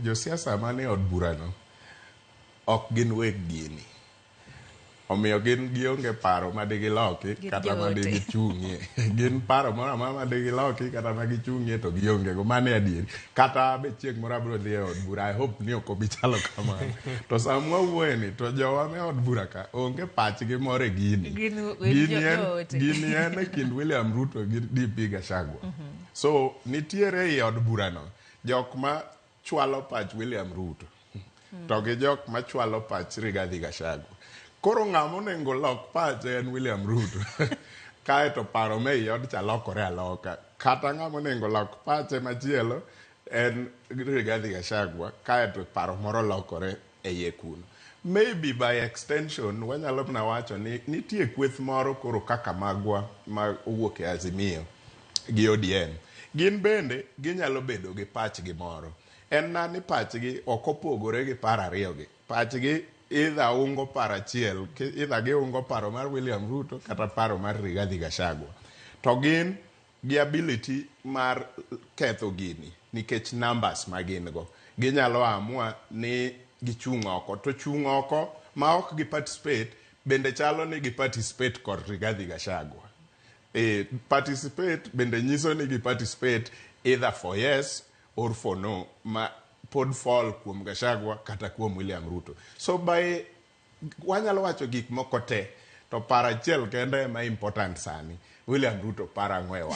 josiasa mane od burano ok gin weg gini. Omiyo gin gionge paro ma digiloki kata ma digichung'ie. Gin paro moro amora ma digiloki kata ma gichung'ie to gionge go, mane adieri. Kata be chieng' moro abiro dhi e od bura, I hope ni ok obi chalo kamano. To sama wawuoyeni to jowa me od bura ka onge pachgi moro e gini. Gini en e kind William Ruto gi DP Gachagua. So nitiere i od burano jok ma chwalo pach William Ruto to gi jok ma chwalo pach Rigathi Gachagua. Koro ng'ama onego lok pache en William Ruto. Kae to paro me i od cha lokore aloka. Kata ng'ama onego lok pache machielo en Rigathi Gachagua. Kae to paro moro lokore e iye kuno. Maybe by extension wanyalo na wacho ni nitie kweth moro koro kaka magwa ma owuok e Azimio gi ODM. Gin bende ginyalo bedo gi pachgi moro. En na ni pachgi ok opogore gi paro ariyogi. Pachgi either ungo paro achiel, either giungo paro mar William Ruto kata paro mar Rigathi Gachagua. To gin gi ability mar ketho gini nikech numbers ma gin go. Ginyalo amua ni gichung' oko. To chung' oko ma ok gi participate bende chalo ni gi participate kod Rigathi Gachagua. Participate bende nyiso ni gi participate either for yes or for no, ma pod fall kuom Gachagua kata kuom William Ruto. So by wanyalo wacho gik moko te to para achiel kende ma important sani William Ruto para ng'wewa.